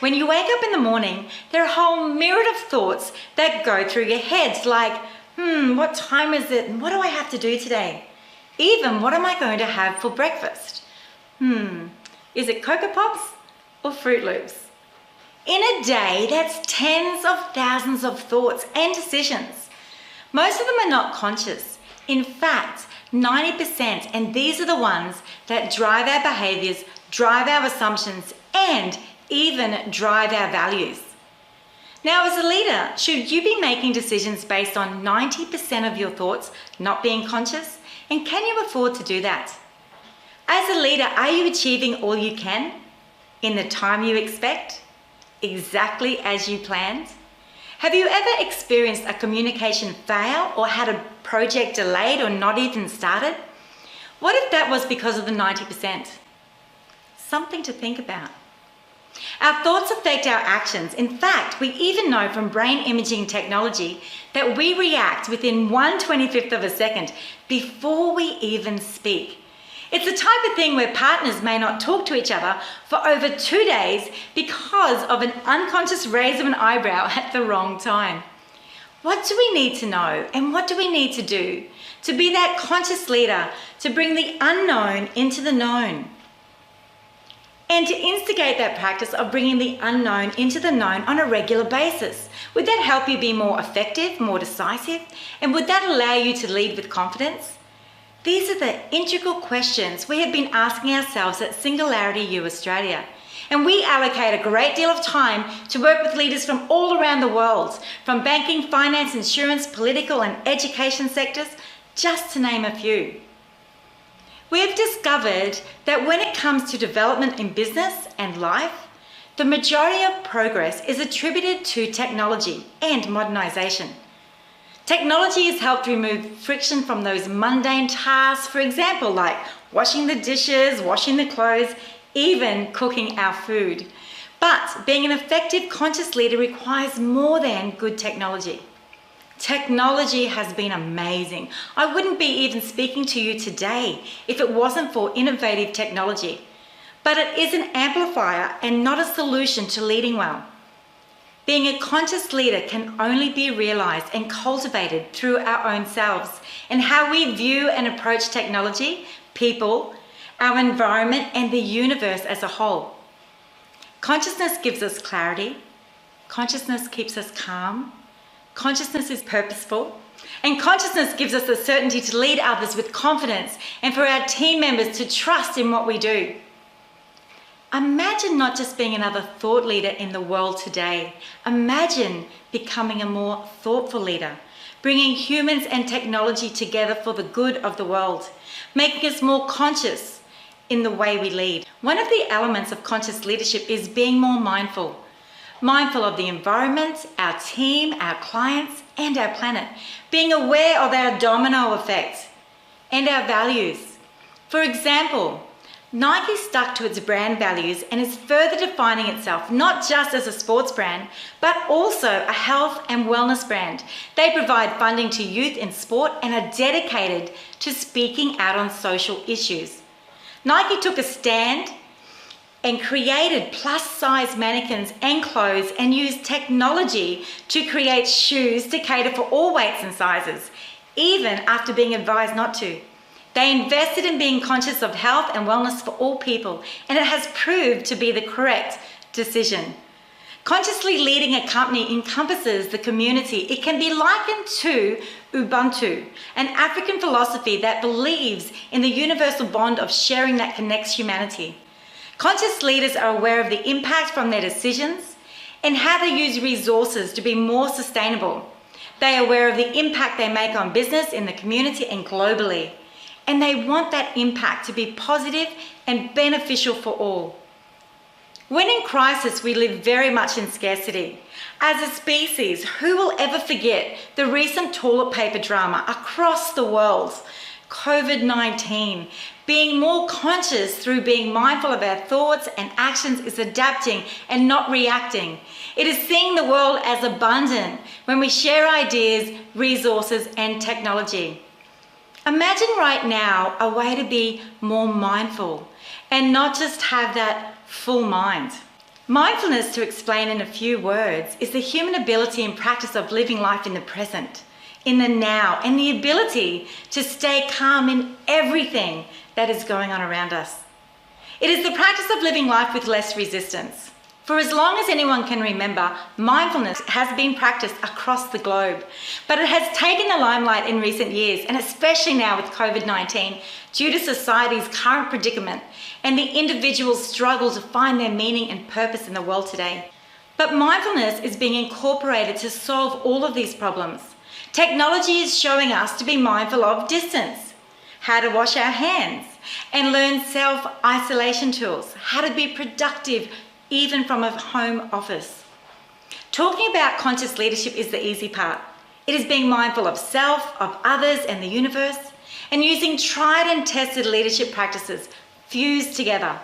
When you wake up in the morning, there are a whole myriad of thoughts that go through your head, like, what time is it? And what do I have to do today? Even, what am I going to have for breakfast? Is it Cocoa Pops or Fruit Loops? In a day, that's tens of thousands of thoughts and decisions. Most of them are not conscious. In fact, 90%, and these are the ones that drive our behaviors, drive our assumptions, and even drive our values. Now, as a leader, should you be making decisions based on 90% of your thoughts not being conscious? And can you afford to do that? As a leader, are you achieving all you can in the time you expect, exactly as you planned? Have you ever experienced a communication fail or had a project delayed or not even started? What if that was because of the 90%? Something to think about. Our thoughts affect our actions. In fact, we even know from brain imaging technology that we react within 1/25th of a second before we even speak. It's the type of thing where partners may not talk to each other for over 2 days because of an unconscious raise of an eyebrow at the wrong time. What do we need to know, and what do we need to do to be that conscious leader, to bring the unknown into the known? And to instigate that practice of bringing the unknown into the known on a regular basis. Would that help you be more effective, more decisive? And would that allow you to lead with confidence? These are the integral questions we have been asking ourselves at Singularity U Australia. And we allocate a great deal of time to work with leaders from all around the world, from banking, finance, insurance, political and education sectors, just to name a few. We have discovered that when it comes to development in business and life, the majority of progress is attributed to technology and modernisation. Technology has helped remove friction from those mundane tasks, for example, like washing the dishes, washing the clothes, even cooking our food. But being an effective conscious leader requires more than good technology. Technology has been amazing. I wouldn't be even speaking to you today if it wasn't for innovative technology. But it is an amplifier and not a solution to leading well. Being a conscious leader can only be realized and cultivated through our own selves and how we view and approach technology, people, our environment, and the universe as a whole. Consciousness gives us clarity. Consciousness keeps us calm. Consciousness is purposeful, and consciousness gives us the certainty to lead others with confidence and for our team members to trust in what we do. Imagine not just being another thought leader in the world today. Imagine becoming a more thoughtful leader, bringing humans and technology together for the good of the world, making us more conscious in the way we lead. One of the elements of conscious leadership is being more mindful. Mindful of the environment, our team, our clients, and our planet. Being aware of our domino effect and our values. For example, Nike stuck to its brand values and is further defining itself not just as a sports brand, but also a health and wellness brand. They provide funding to youth in sport and are dedicated to speaking out on social issues. Nike took a stand and created plus-size mannequins and clothes and used technology to create shoes to cater for all weights and sizes, even after being advised not to. They invested in being conscious of health and wellness for all people, and it has proved to be the correct decision. Consciously leading a company encompasses the community. It can be likened to Ubuntu, an African philosophy that believes in the universal bond of sharing that connects humanity. Conscious leaders are aware of the impact from their decisions and how they use resources to be more sustainable. They are aware of the impact they make on business, in the community, and globally. And they want that impact to be positive and beneficial for all. When in crisis, we live very much in scarcity. As a species, who will ever forget the recent toilet paper drama across the world? COVID-19. Being more conscious through being mindful of our thoughts and actions is adapting and not reacting. It is seeing the world as abundant when we share ideas, resources, and technology. Imagine right now a way to be more mindful and not just have that full mind. Mindfulness, to explain in a few words, is the human ability and practice of living life in the present, in the now, and the ability to stay calm in everything that is going on around us. It is the practice of living life with less resistance. For as long as anyone can remember, mindfulness has been practiced across the globe, but it has taken the limelight in recent years, and especially now with COVID-19, due to society's current predicament and the individual's struggle to find their meaning and purpose in the world today. But mindfulness is being incorporated to solve all of these problems. Technology is showing us to be mindful of distance, how to wash our hands, and learn self-isolation tools, how to be productive even from a home office. Talking about conscious leadership is the easy part. It is being mindful of self, of others, and the universe, and using tried and tested leadership practices fused together.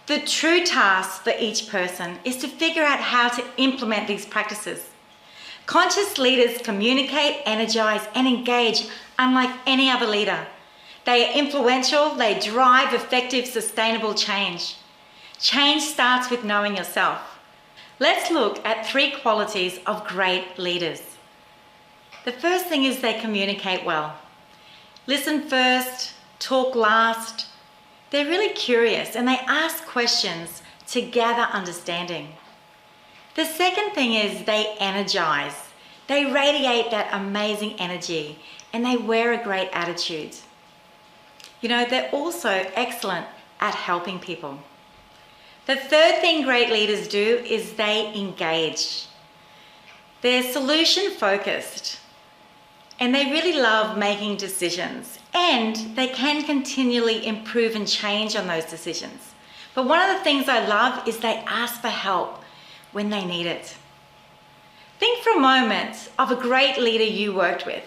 The true task for each person is to figure out how to implement these practices. Conscious leaders communicate, energize, and engage unlike any other leader. They are influential, they drive effective, sustainable change. Change starts with knowing yourself. Let's look at 3 qualities of great leaders. The first thing is they communicate well. Listen first, talk last. They're really curious and they ask questions to gather understanding. The second thing is they energize. They radiate that amazing energy and they wear a great attitude. You know, they're also excellent at helping people. The third thing great leaders do is they engage. They're solution focused and they really love making decisions, and they can continually improve and change on those decisions. But one of the things I love is they ask for help when they need it. Think for a moment of a great leader you worked with.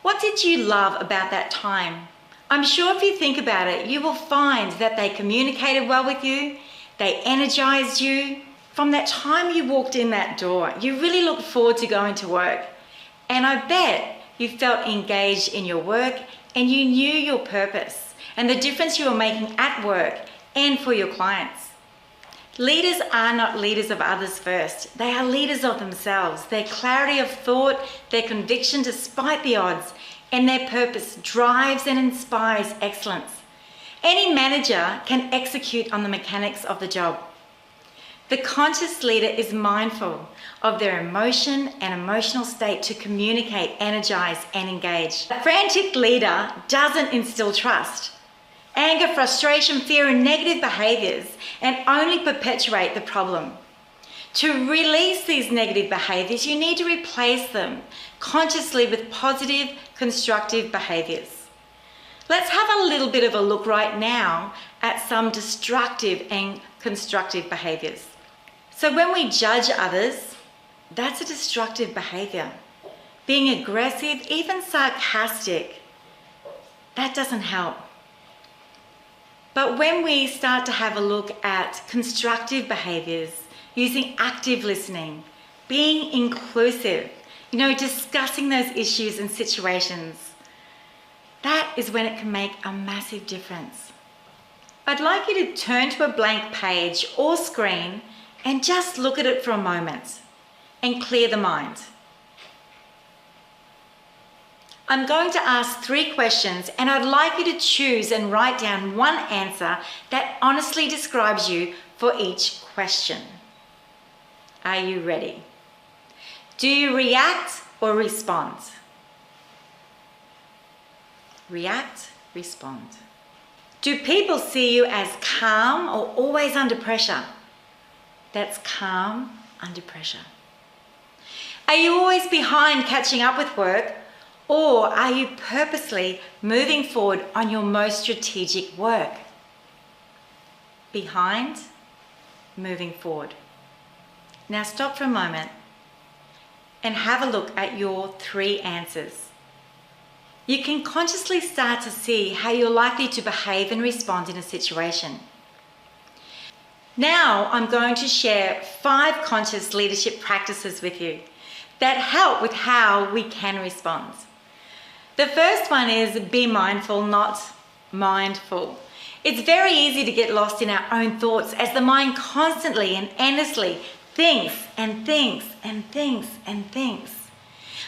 What did you love about that time? I'm sure if you think about it, you will find that they communicated well with you, they energized you. From that time you walked in that door, you really looked forward to going to work. And I bet you felt engaged in your work and you knew your purpose and the difference you were making at work and for your clients. Leaders are not leaders of others first. They are leaders of themselves. Their clarity of thought, their conviction despite the odds, and their purpose drives and inspires excellence. Any manager can execute on the mechanics of the job. The conscious leader is mindful of their emotion and emotional state to communicate, energize, and engage. A frantic leader doesn't instill trust. Anger, frustration, fear, and negative behaviors, and only perpetuate the problem. To release these negative behaviors, you need to replace them consciously with positive, constructive behaviors. Let's have a little bit of a look right now at some destructive and constructive behaviors. So when we judge others, that's a destructive behavior. Being aggressive, even sarcastic, that doesn't help. But when we start to have a look at constructive behaviors, using active listening, being inclusive, discussing those issues and situations, that is when it can make a massive difference. I'd like you to turn to a blank page or screen and just look at it for a moment and clear the mind. I'm going to ask 3 questions and I'd like you to choose and write down one answer that honestly describes you for each question. Are you ready? Do you react or respond? React, respond. Do people see you as calm or always under pressure? That's calm under pressure. Are you always behind catching up with work, or are you purposely moving forward on your most strategic work? Behind, moving forward. Now stop for a moment and have a look at your 3 answers. You can consciously start to see how you're likely to behave and respond in a situation. Now I'm going to share 5 conscious leadership practices with you that help with how we can respond. The first one is be mindful, not mindful. It's very easy to get lost in our own thoughts as the mind constantly and endlessly thinks and thinks and thinks and thinks.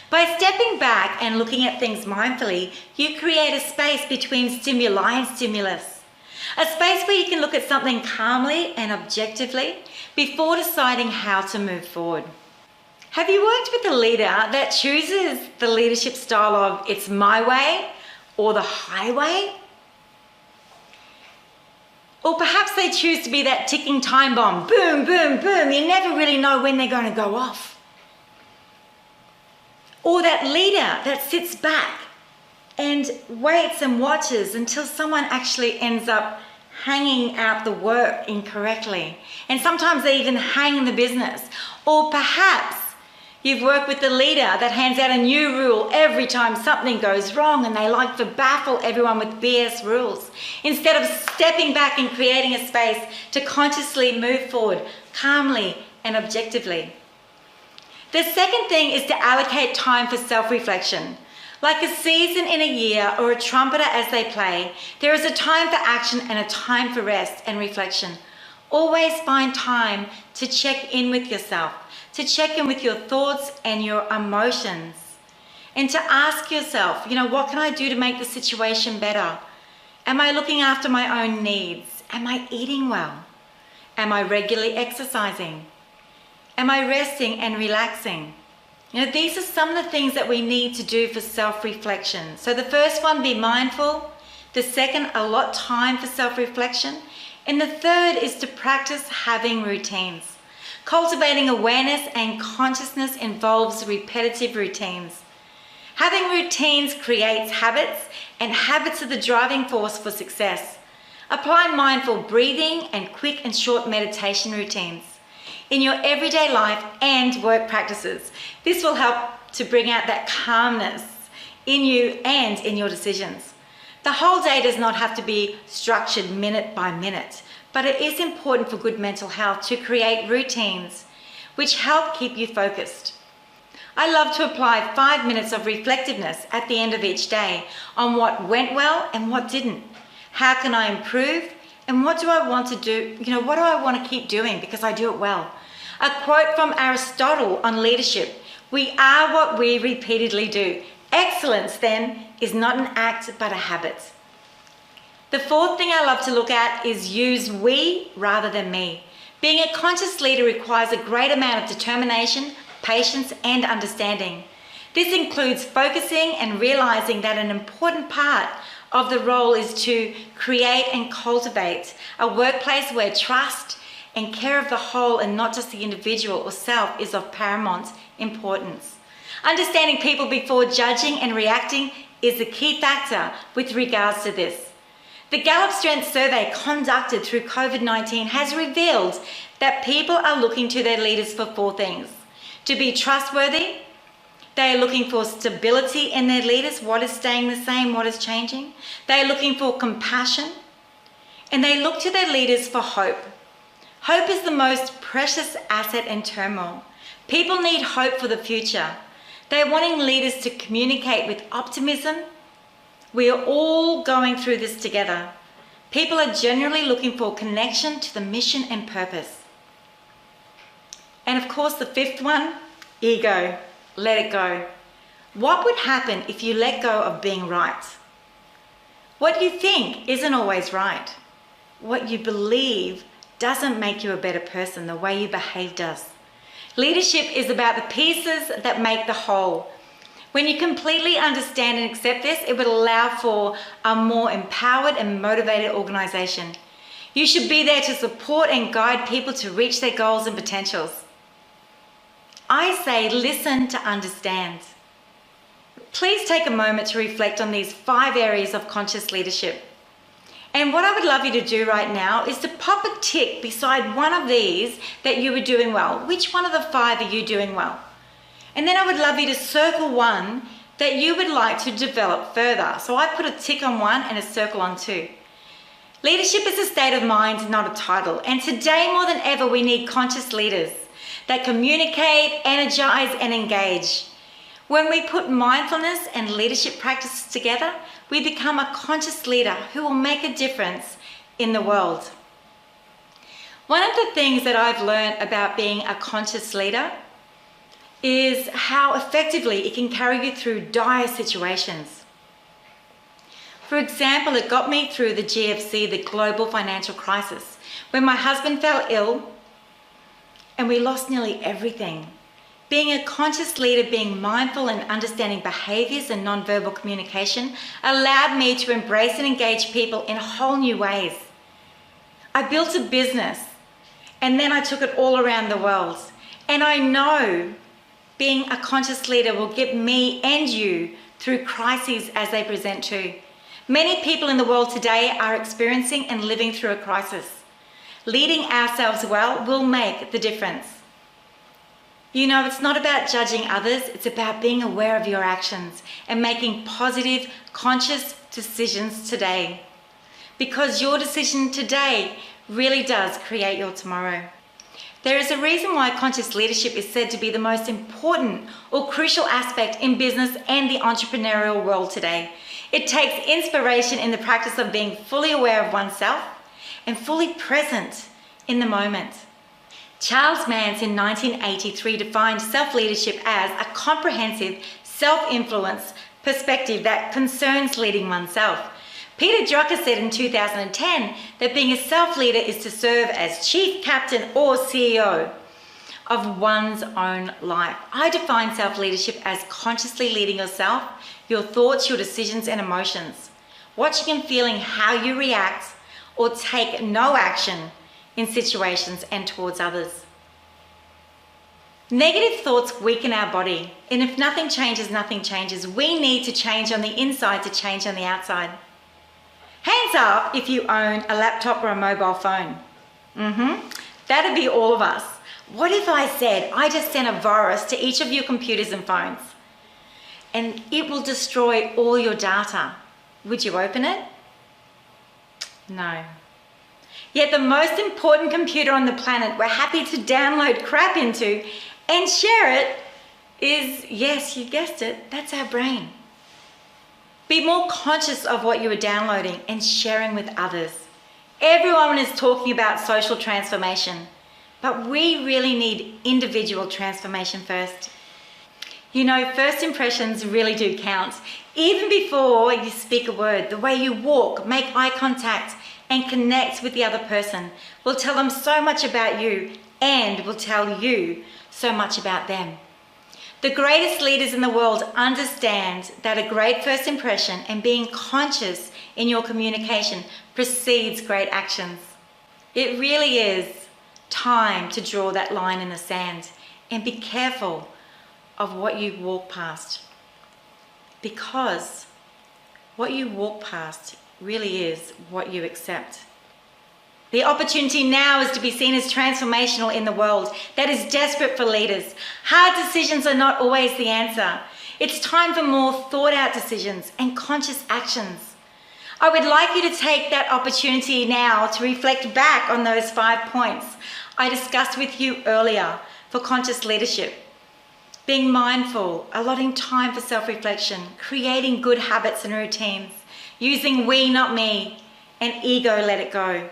By stepping back and looking at things mindfully, you create a space between stimuli and stimulus. A space where you can look at something calmly and objectively before deciding how to move forward. Have you worked with a leader that chooses the leadership style of it's my way or the highway? Or perhaps they choose to be that ticking time bomb. Boom, boom, boom. You never really know when they're going to go off. Or that leader that sits back and waits and watches until someone actually ends up hanging out the work incorrectly. And sometimes they even hang the business. Or perhaps you've worked with the leader that hands out a new rule every time something goes wrong and they like to baffle everyone with BS rules instead of stepping back and creating a space to consciously move forward calmly and objectively. The second thing is to allocate time for self-reflection. Like a season in a year or a trumpeter as they play, there is a time for action and a time for rest and reflection. Always find time to check in with yourself, to check in with your thoughts and your emotions, and to ask yourself, what can I do to make the situation better? Am I looking after my own needs? Am I eating well? Am I regularly exercising? Am I resting and relaxing? These are some of the things that we need to do for self-reflection. So the first one, be mindful. The second, allot time for self-reflection. And the third is to practice having routines. Cultivating awareness and consciousness involves repetitive routines. Having routines creates habits, and habits are the driving force for success. Apply mindful breathing and quick and short meditation routines in your everyday life and work practices. This will help to bring out that calmness in you and in your decisions. The whole day does not have to be structured minute by minute, but it is important for good mental health to create routines which help keep you focused. I love to apply 5 minutes of reflectiveness at the end of each day on what went well and what didn't. How can I improve? And what do I want to do? What do I want to keep doing because I do it well? A quote from Aristotle on leadership: "We are what we repeatedly do." Excellence, then, is not an act but a habit. The fourth thing I love to look at is use we rather than me. Being a conscious leader requires a great amount of determination, patience, and understanding. This includes focusing and realizing that an important part of the role is to create and cultivate a workplace where trust and care of the whole and not just the individual or self is of paramount importance. Understanding people before judging and reacting is the key factor with regards to this. The Gallup Strength Survey conducted through COVID-19 has revealed that people are looking to their leaders for 4 things: to be trustworthy. They are looking for stability in their leaders. What is staying the same? What is changing? They are looking for compassion. And they look to their leaders for hope. Hope is the most precious asset in turmoil. People need hope for the future. They are wanting leaders to communicate with optimism. We are all going through this together. People are generally looking for connection to the mission and purpose. And of course, the 5th one, ego. Let it go. What would happen if you let go of being right? What you think isn't always right. What you believe doesn't make you a better person. The way you behave does. Leadership is about the pieces that make the whole. When you completely understand and accept this, it would allow for a more empowered and motivated organization. You should be there to support and guide people to reach their goals and potentials. I say listen to understand. Please take a moment to reflect on these 5 areas of conscious leadership. And what I would love you to do right now is to pop a tick beside one of these that you were doing well. Which one of the 5 are you doing well? And then I would love you to circle one that you would like to develop further. So I put a tick on 1 and a circle on 2. Leadership is a state of mind, not a title. And today more than ever, we need conscious leaders that communicate, energize, and engage. When we put mindfulness and leadership practices together, we become a conscious leader who will make a difference in the world. One of the things that I've learned about being a conscious leader is how effectively it can carry you through dire situations. For example, it got me through the GFC, the global financial crisis, when my husband fell ill and we lost nearly everything. Being a conscious leader, being mindful and understanding behaviors and nonverbal communication allowed me to embrace and engage people in whole new ways. I built a business and then I took it all around the world. And I know being a conscious leader will get me and you through crises as they present too. Many people in the world today are experiencing and living through a crisis. Leading ourselves well will make the difference. You know, it's not about judging others, it's about being aware of your actions and making positive, conscious decisions today. Because your decision today really does create your tomorrow. There is a reason why conscious leadership is said to be the most important or crucial aspect in business and the entrepreneurial world today. It takes inspiration in the practice of being fully aware of oneself and fully present in the moment. Charles Mance in 1983 defined self-leadership as a comprehensive self-influence perspective that concerns leading oneself. Peter Drucker said in 2010 that being a self-leader is to serve as chief captain or CEO of one's own life. I define self-leadership as consciously leading yourself, your thoughts, your decisions and emotions, watching and feeling how you react or take no action in situations and towards others. Negative thoughts weaken our body, and if nothing changes, nothing changes. We need to change on the inside to change on the outside. Hands up if you own a laptop or a mobile phone. That'd be all of us. What if I said I just sent a virus to each of your computers and phones and it will destroy all your data? Would you open it? No. Yet the most important computer on the planet we're happy to download crap into and share it is, yes, you guessed it, that's our brain. Be more conscious of what you are downloading and sharing with others. Everyone is talking about social transformation, but we really need individual transformation first. You know, first impressions really do count. Even before you speak a word, the way you walk, make eye contact, and connect with the other person will tell them so much about you and will tell you so much about them. The greatest leaders in the world understand that a great first impression and being conscious in your communication precedes great actions. It really is time to draw that line in the sand and be careful of what you walk past, because what you walk past really is what you accept. The opportunity now is to be seen as transformational in the world that is desperate for leaders. Hard decisions are not always the answer. It's time for more thought out decisions and conscious actions. I would like you to take that opportunity now to reflect back on those 5 points I discussed with you earlier for conscious leadership. Being mindful, allotting time for self-reflection, creating good habits and routines, using we, not me, and ego, let it go.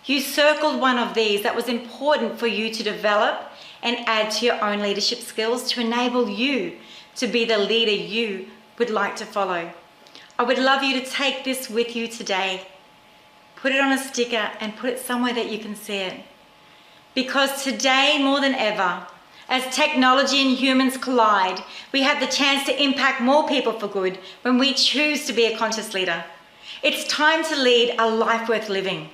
You circled one of these that was important for you to develop and add to your own leadership skills to enable you to be the leader you would like to follow. I would love you to take this with you today. Put it on a sticker and put it somewhere that you can see it. Because today, more than ever, as technology and humans collide, we have the chance to impact more people for good when we choose to be a conscious leader. It's time to lead a life worth living.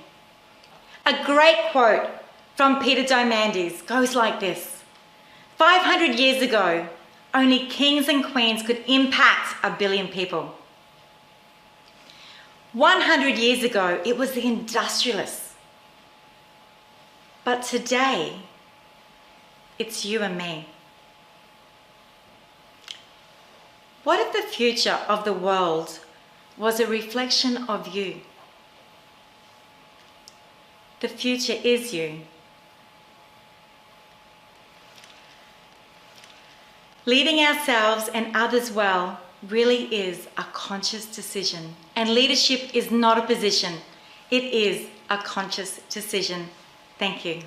A great quote from Peter Diamandis goes like this: 500 years ago, only kings and queens could impact 1 billion people. 100 years ago, it was the industrialists. But today, it's you and me. What if the future of the world was a reflection of you? The future is you. Leading ourselves and others well really is a conscious decision. And leadership is not a position, it is a conscious decision. Thank you.